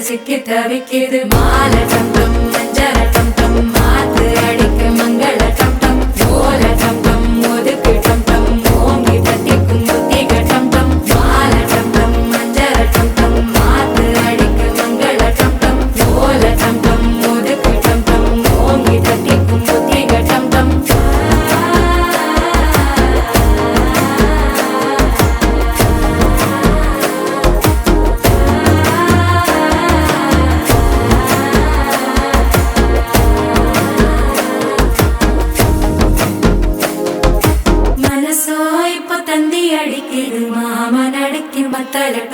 சிக்கி தவிக்குது மாலை டம் டம் மஞ்சள டம் டம் மாத்து அடிக்க மங்கள டம் டம் ஓல டம் டம் ஒதுக்கு டம் டம் ஓங்கி தட்டிக்கும் புத்திக டம் டம் மாலை டம் டம் மஞ்சள டம் டம் மாத்து அடிக்க மங்கள டம் டம் ஓல டம் டம் ஒதுக்கு டம் டம் ஓங்கி தட்டிக்கும் புத்திக டம் டம் மனசோ இப்ப தந்தி அடிக்குது மாமன் அடிக்கு மத்தல